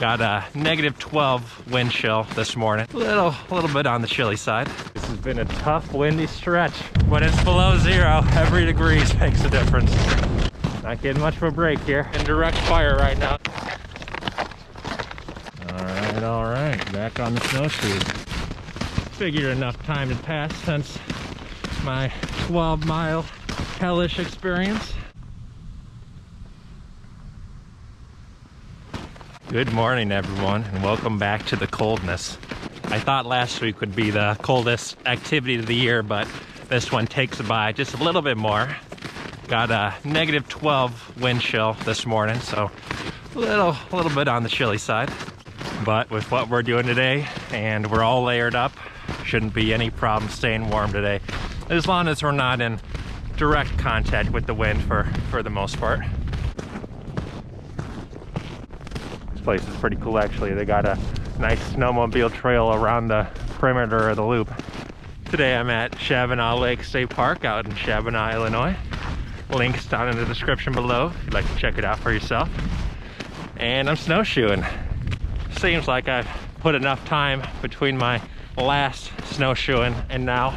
Got a -12 wind chill this morning. A little bit on the chilly side. This has been a tough, windy stretch. When it's below zero, every degree makes a difference. Not getting much of a break here. In direct fire right now. All right, back on the snowshoes. Figured enough time had passed since my 12-mile hellish experience. Good morning, everyone, and welcome back to the coldness. I thought last week would be the coldest activity of the year, but this one takes it by just a little bit more. Got a -12 wind chill this morning, so a little bit on the chilly side. But with what we're doing today, and we're all layered up, shouldn't be any problem staying warm today, as long as we're not in direct contact with the wind for the most part. This place is pretty cool, actually. They got a nice snowmobile trail around the perimeter of the loop. Today I'm at Shabbona Lake State Park out in Shabbona, Illinois. Links down in the description below if you'd like to check it out for yourself. And I'm snowshoeing. Seems like I've put enough time between my last snowshoeing and now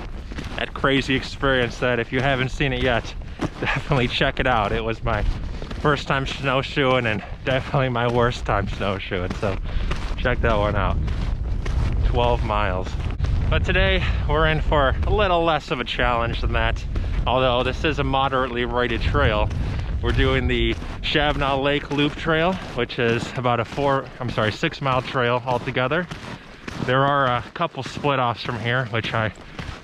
that crazy experience that if you haven't seen it yet, definitely check it out. It was my first time snowshoeing and definitely my worst time snowshoeing, so check that one out. 12 miles. But today we're in for a little less of a challenge than that. Although this is a moderately rated trail. We're doing the Shabbona Lake Loop Trail, which is about a 6-mile trail altogether. There are a couple split offs from here, which I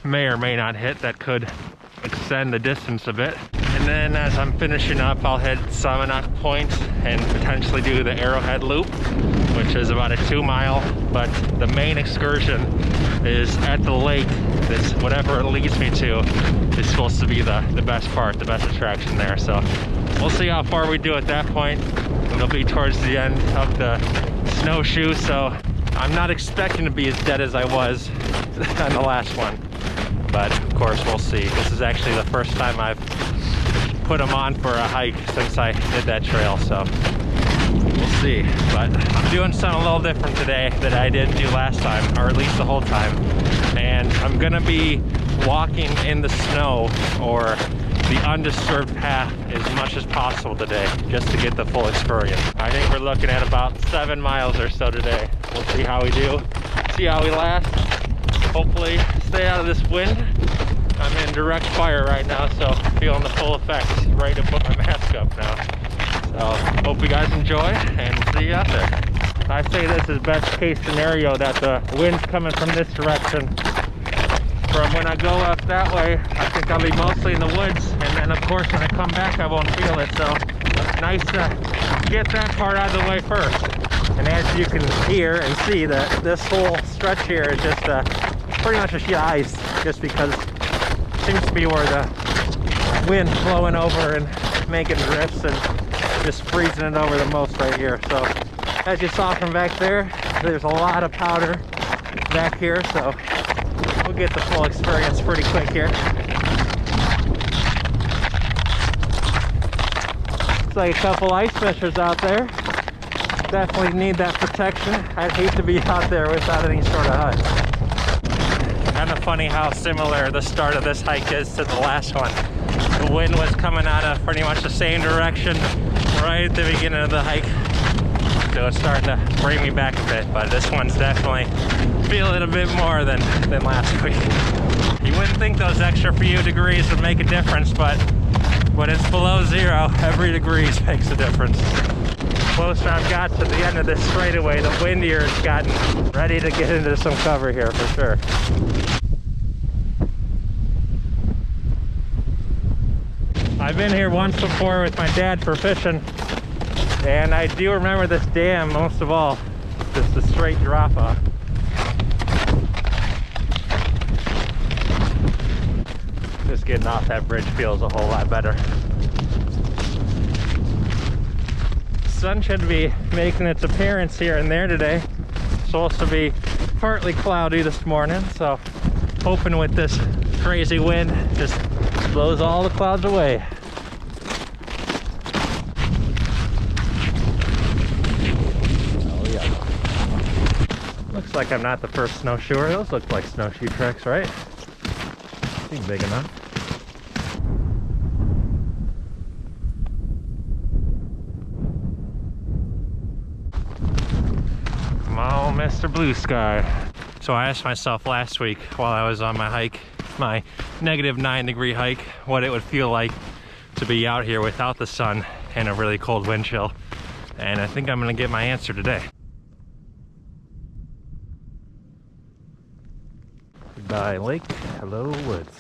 may or may not hit, that could extend the distance a bit. And then as I'm finishing up, I'll hit Summit Point and potentially do the Arrowhead Loop, which is about a 2-mile. But the main excursion is at the lake. This, whatever it leads me to, is supposed to be the best part, the best attraction there. So we'll see how far we do at that point. It'll be towards the end of the snowshoe, so I'm not expecting to be as dead as I was on the last one. But of course, we'll see. This is actually the first time I've put them on for a hike since I did that trail, so we'll see. But I'm doing something a little different today that I didn't do last time, or at least the whole time. And I'm gonna be walking in the snow or the undisturbed path as much as possible today, just to get the full experience. I think we're looking at about 7 miles or so today. We'll see how we do, see how we last. Hopefully stay out of this wind. I'm in direct fire right now, so feeling the full effects. Ready to put my mask up now. So hope you guys enjoy, and we'll see you out there. I say this is best case scenario, that the wind's coming from this direction. From when I go up that way, I think I'll be mostly in the woods, and then of course when I come back I won't feel it, so nice to get that part out of the way first. And as you can hear and see, that this whole stretch here is just pretty much a sheet of ice, just because it seems to be where the wind's blowing over and making drifts and just freezing it over the most right here. So as you saw from back there, there's a lot of powder back here, so we'll get the full experience pretty quick here. Looks like a couple ice fishers out there. Definitely need that protection. I'd hate to be out there without any sort of hut. Kind of funny how similar the start of this hike is to the last one. The wind was coming out of pretty much the same direction right at the beginning of the hike. So it's starting to bring me back a bit, but this one's definitely feeling a bit more than last week. You wouldn't think those extra few degrees would make a difference, but when it's below zero, every degree makes a difference. Closer I've got to the end of this straightaway, the windier it's gotten. Ready to get into some cover here for sure. I've been here once before with my dad for fishing, and I do remember this dam most of all. Just a straight drop off. Just getting off that bridge feels a whole lot better. Sun should be making its appearance here and there today. It's supposed to be partly cloudy this morning, so hoping with this crazy wind just blows all the clouds away. Oh yeah. Looks like I'm not the first snowshoer. Those look like snowshoe tracks, right? Seem big enough. Come on, Mr. Blue Sky. So I asked myself last week while I was on my hike, my -9-degree hike, what it would feel like to be out here without the sun and a really cold wind chill. And I think I'm gonna get my answer today. Goodbye lake, hello woods.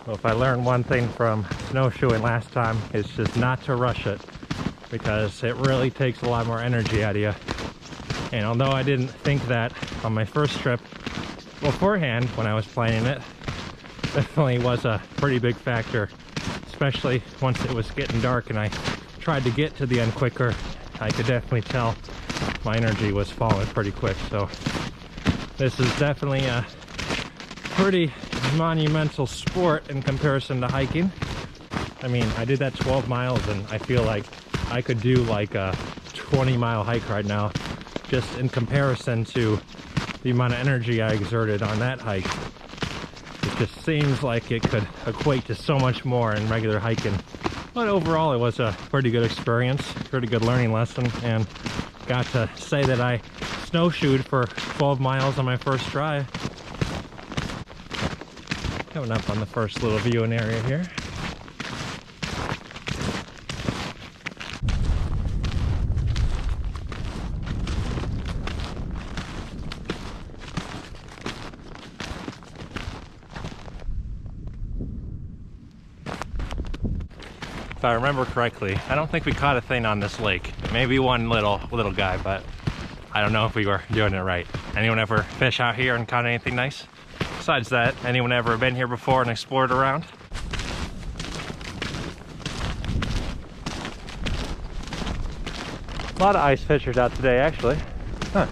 Well, if I learned one thing from snowshoeing last time, it's just not to rush it, because it really takes a lot more energy out of you. And although I didn't think that on my first trip beforehand when I was planning it, definitely was a pretty big factor, especially once it was getting dark and I tried to get to the end quicker. I could definitely tell my energy was falling pretty quick. So this is definitely a pretty monumental sport in comparison to hiking. I mean, I did that 12 miles and I feel like I could do like a 20-mile hike right now, just in comparison to the amount of energy I exerted on that hike. It just seems like it could equate to so much more in regular hiking. But overall, it was a pretty good experience, pretty good learning lesson, and got to say that I snowshoed for 12 miles on my first try. Coming up on the first little viewing area here. If I remember correctly, I don't think we caught a thing on this lake. Maybe one little guy, but I don't know if we were doing it right. Anyone ever fish out here and caught anything nice? Besides that, anyone ever been here before and explored around? A lot of ice fishers out today, actually. Huh.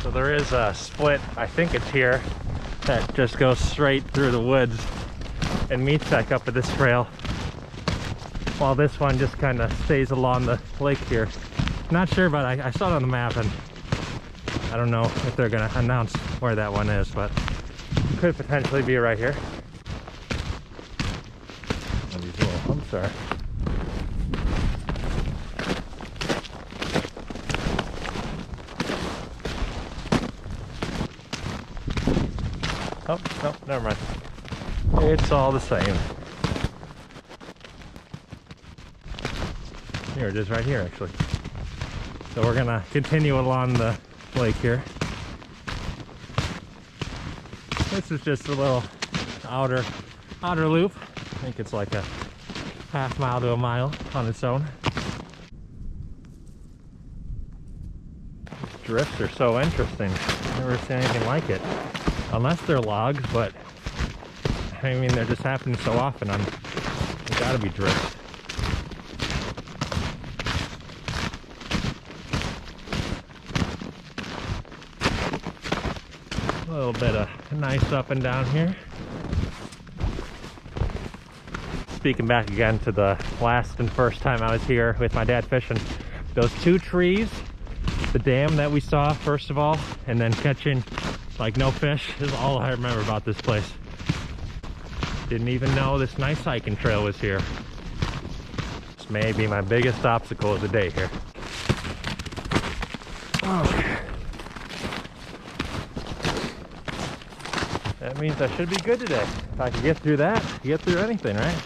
So there is a split, I think it's here, that just goes straight through the woods and meets back up at this trail, while this one just kind of stays along the lake here. Not sure, but I saw it on the map and I don't know if they're gonna announce where that one is, but it could potentially be right here. Oh, these little humps are. Oh, no, never mind. It's all the same. Here it is right here, actually. So we're gonna continue along the lake here. This is just a little outer loop. I think it's like a half mile to a mile on its own. These drifts are so interesting. I've never seen anything like it. Unless they're logs, but I mean, they're just happening so often. They gotta be drifts. A little bit of nice up and down here. Speaking back again to the last and first time I was here with my dad fishing, those two trees, the dam that we saw first of all, and then catching like no fish is all I remember about this place. Didn't even know this nice hiking trail was here. This may be my biggest obstacle of the day here. Okay. That means I should be good today. If I can get through that, get through anything, right?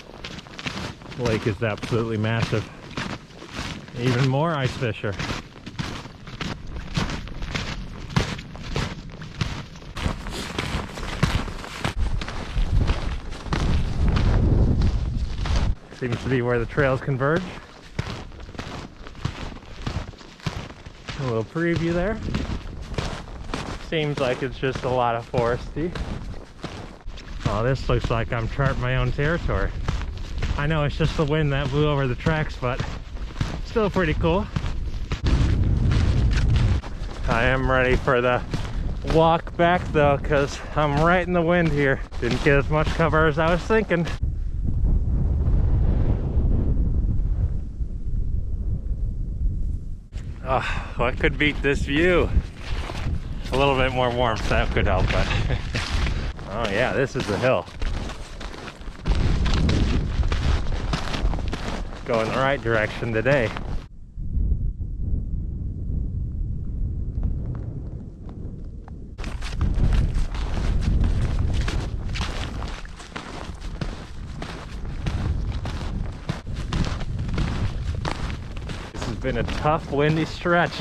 The lake is absolutely massive. Even more ice fisher. Seems to be where the trails converge. A little preview there. Seems like it's just a lot of foresty. Oh, this looks like I'm charting my own territory. I know it's just the wind that blew over the tracks, but still pretty cool. I am ready for the walk back though, because I'm right in the wind here. Didn't get as much cover as I was thinking. Oh, what could beat this view? A little bit more warmth, that could help, but oh yeah, this is the hill. Going the right direction today. This has been a tough, windy stretch.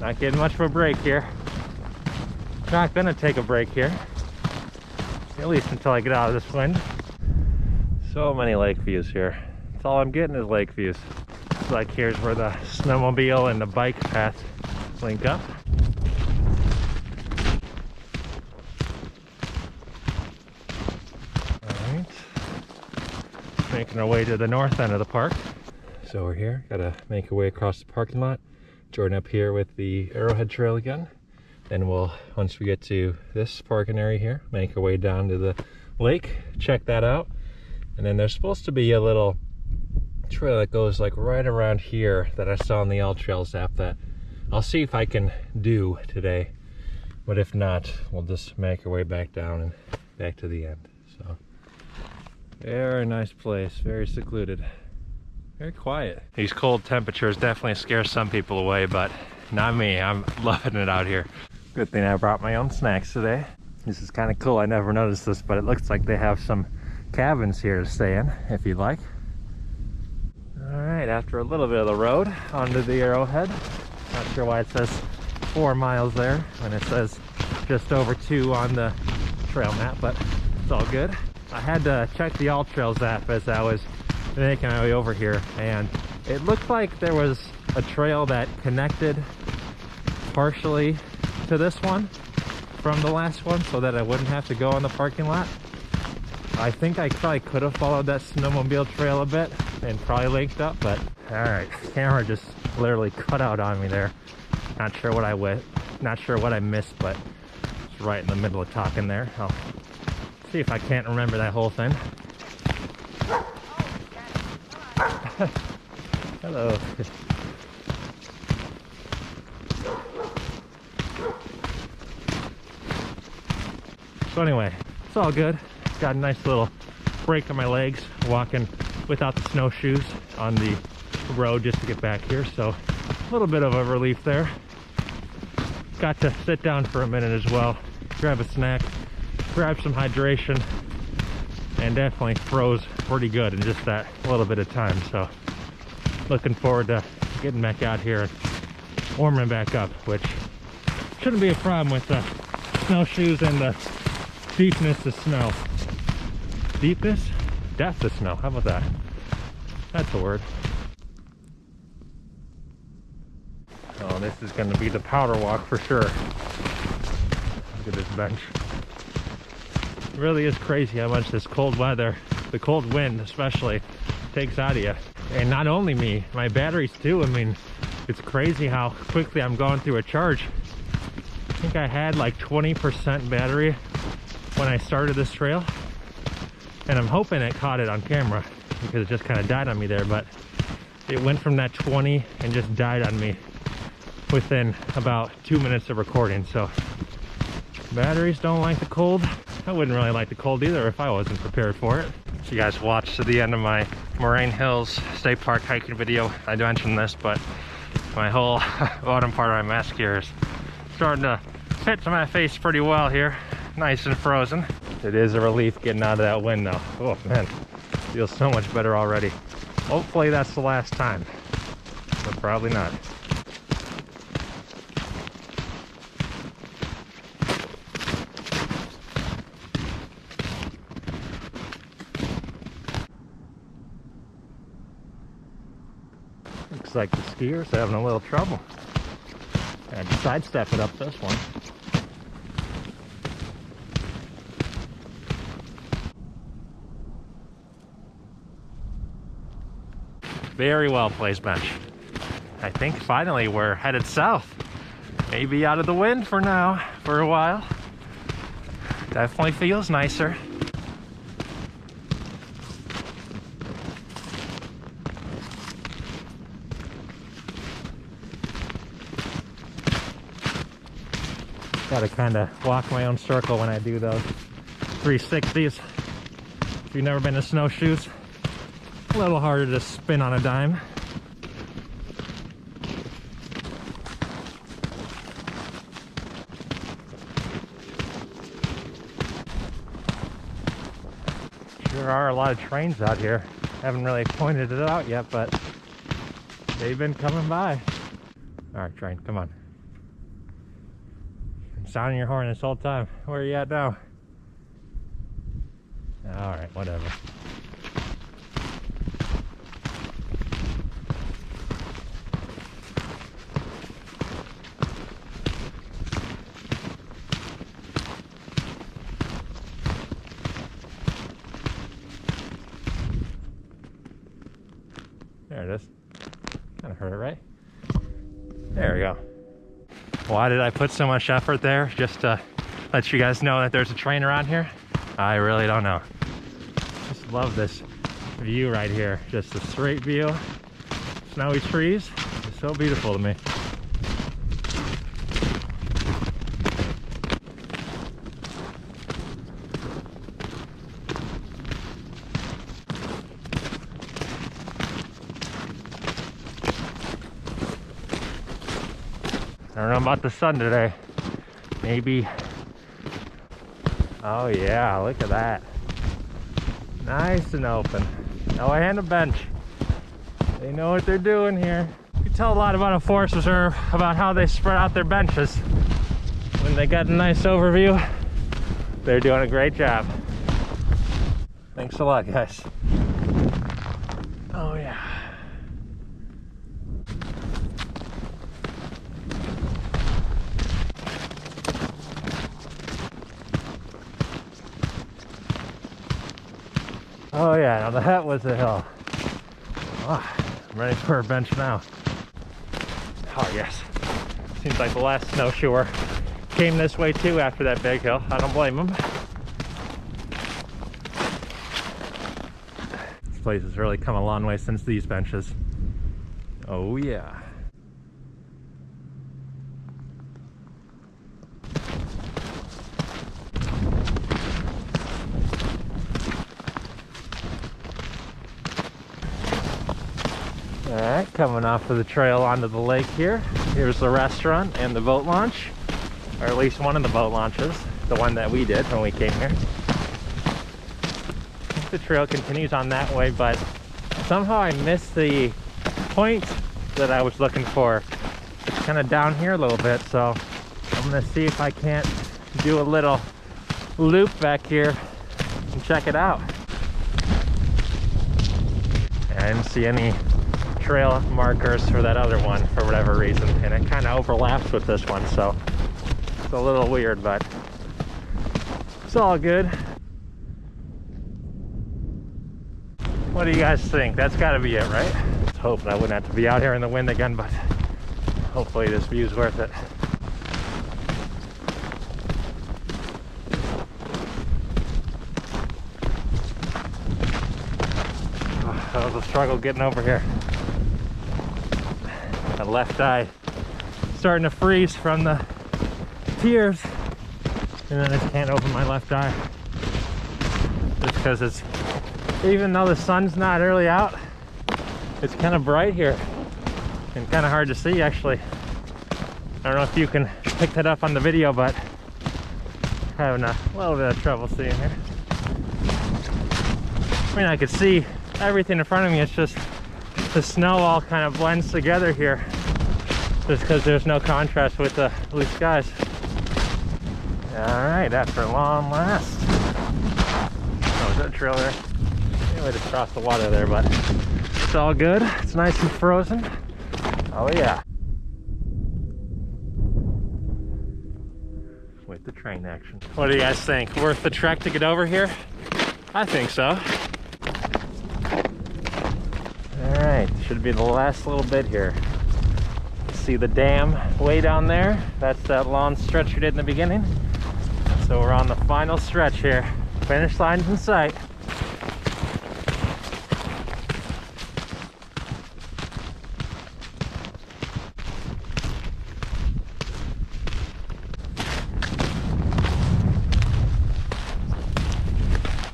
Not getting much of a break here. Not gonna take a break here, at least until I get out of this wind. So many lake views here. That's all I'm getting is lake views. It's like here's where the snowmobile and the bike path link up. Alright. Making our way to the north end of the park. So we're here, gotta make our way across the parking lot. Join up here with the Arrowhead Trail again. Then we'll, once we get to this parking area here, make our way down to the lake, check that out. And then there's supposed to be a little trail that goes like right around here that I saw on the All Trails app that I'll see if I can do today. But if not, we'll just make our way back down and back to the end. So, very nice place, very secluded. Very quiet. These cold temperatures definitely scare some people away, but not me. I'm loving it out here. Good thing I brought my own snacks today. This is kind of cool. I never noticed this, but it looks like they have some cabins here to stay in, if you'd like. All right, after a little bit of the road, onto the Arrowhead. Not sure why it says 4 miles there when it says just over 2 on the trail map, but it's all good. I had to check the All Trails app as I was making my way over here, and it looked like there was a trail that connected partially to this one from the last one so that I wouldn't have to go in the parking lot. I think I probably could have followed that snowmobile trail a bit and probably linked up, but all right, camera just literally cut out on me there. Not sure what I missed, but it's right in the middle of talking there. I'll see if I can't remember that whole thing. Hello. So anyway, it's all good. Got a nice little break on my legs walking without the snowshoes on the road just to get back here, so a little bit of a relief there. Got to sit down for a minute as well, grab a snack, grab some hydration, and definitely froze pretty good in just that little bit of time. So looking forward to getting back out here and warming back up, which shouldn't be a problem with the snowshoes and the deepness of snow. Deepness? Depth of snow. How about that? That's a word. Oh, this is going to be the powder walk for sure. Look at this bench. It really is crazy how much this cold weather, the cold wind especially, takes out of you. And not only me, my batteries too. I mean, it's crazy how quickly I'm going through a charge. I think I had like 20% battery when I started this trail, and I'm hoping it caught it on camera because it just kind of died on me there, but it went from that 20 and just died on me within about 2 minutes of recording. So batteries don't like the cold. I wouldn't really like the cold either if I wasn't prepared for it. If you guys watched to the end of my Moraine Hills State Park hiking video, I mentioned this, but my whole bottom part of my mask here is starting to fit to my face pretty well here. Nice and frozen. It is a relief getting out of that wind though. Oh man, feels so much better already. Hopefully that's the last time, but probably not. Looks like the skiers are having a little trouble. I had to sidestep it up this one. Very well placed bench. I think finally we're headed south. Maybe out of the wind for now, for a while. Definitely feels nicer. Gotta kind of walk my own circle when I do those 360s. If you've never been to snowshoes, a little harder to spin on a dime. There are a lot of trains out here. Haven't really pointed it out yet, but they've been coming by. All right, train, come on. I'm sounding your horn this whole time. Where are you at now? All right, whatever. There it is. Kind of heard it, right? There we go. Why did I put so much effort there? Just to let you guys know that there's a train around here? I really don't know. Just love this view right here. Just a straight view. Snowy trees. It's so beautiful to me. I don't know about the sun today. Maybe. Oh yeah, look at that. Nice and open. No hand a bench. They know what they're doing here. You can tell a lot about a forest reserve about how they spread out their benches. When they got a nice overview, they're doing a great job. Thanks a lot, guys. Oh yeah. Oh yeah, now that was a hill. Oh, I'm ready for a bench now. Oh yes. Seems like the last snowshoer came this way too after that big hill. I don't blame him. This place has really come a long way since these benches. Oh yeah. Alright, coming off of the trail onto the lake here. Here's the restaurant and the boat launch. Or at least one of the boat launches. The one that we did when we came here. The trail continues on that way, but somehow I missed the point that I was looking for. It's kind of down here a little bit, so I'm gonna see if I can't do a little loop back here and check it out. I didn't see any trail markers for that other one for whatever reason, and it kind of overlaps with this one, so it's a little weird, but it's all good. What do you guys think? That's got to be it, right? I was hoping I wouldn't have to be out here in the wind again, but hopefully this view's worth it. Oh, that was a struggle getting over here. My left eye starting to freeze from the tears, and then I just can't open my left eye just because it's, even though the sun's not really out, it's kind of bright here and kind of hard to see actually. I don't know if you can pick that up on the video, but having a little bit of trouble seeing here. I mean, I could see everything in front of me, it's just the snow all kind of blends together here just because there's no contrast with the blue skies. All right, after long last. Oh, is that a trail there? Anyway, just cross the water there, but it's all good. It's nice and frozen. Oh yeah. With the train action. What do you guys think? Worth the trek to get over here? I think so. All right. right, should be the last little bit here. See the dam way down there? That's that long stretch we did in the beginning. So we're on the final stretch here. Finish line's in sight.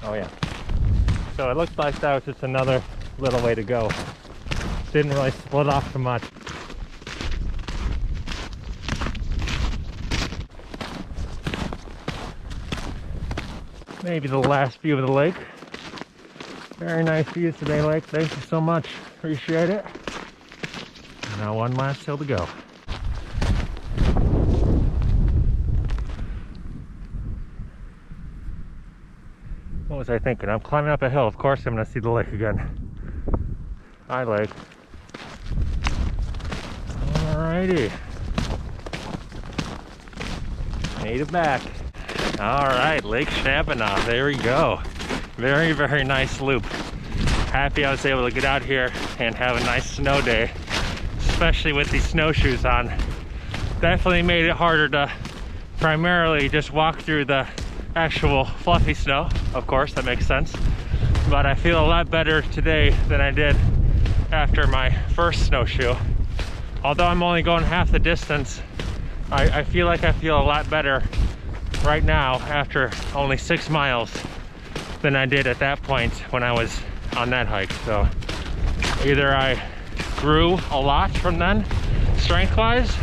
Oh yeah. So it looked like that was just another little way to go. Didn't really split off too much. Maybe the last view of the lake. Very nice views today, Lake. Thank you so much. Appreciate it. Now one last hill to go. What was I thinking? I'm climbing up a hill. Of course I'm going to see the lake again. Hi, Lake. Alrighty. Made it back. Alright, Lake Shabbona. There we go. Very, very nice loop. Happy I was able to get out here and have a nice snow day, especially with these snowshoes on. Definitely made it harder to primarily just walk through the actual fluffy snow. Of course, that makes sense. But I feel a lot better today than I did after my first snowshoe. Although I'm only going half the distance, I feel like I feel a lot better right now after only 6 miles than I did at that point when I was on that hike. So either I grew a lot from then, strength-wise,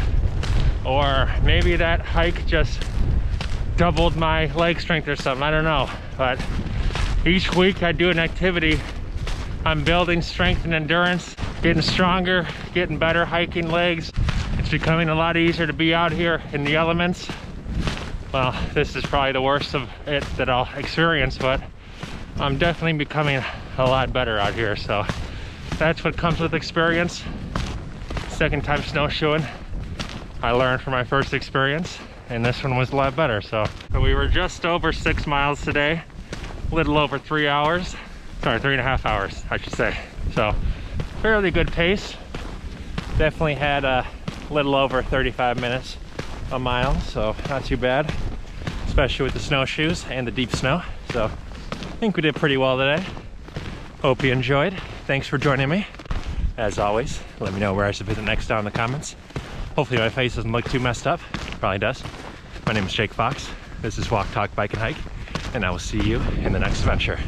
or maybe that hike just doubled my leg strength or something. I don't know. But each week I do an activity, I'm building strength and endurance, getting stronger, getting better hiking legs. It's becoming a lot easier to be out here in the elements. Well, this is probably the worst of it that I'll experience, but I'm definitely becoming a lot better out here. So that's what comes with experience. Second time snowshoeing, I learned from my first experience, and this one was a lot better. So we were just over 6 miles today, a little over 3 hours. Sorry, 3.5 hours, I should say. So fairly good pace. Definitely had a little over 35 minutes a mile, so not too bad, especially with the snowshoes and the deep snow. So I think we did pretty well today. Hope you enjoyed. Thanks for joining me. As always, let me know where I should visit next down in the comments. Hopefully my face doesn't look too messed up. Probably does. My name is Jake Fox. This is Walk, Talk, Bike, and Hike, and I will see you in the next adventure.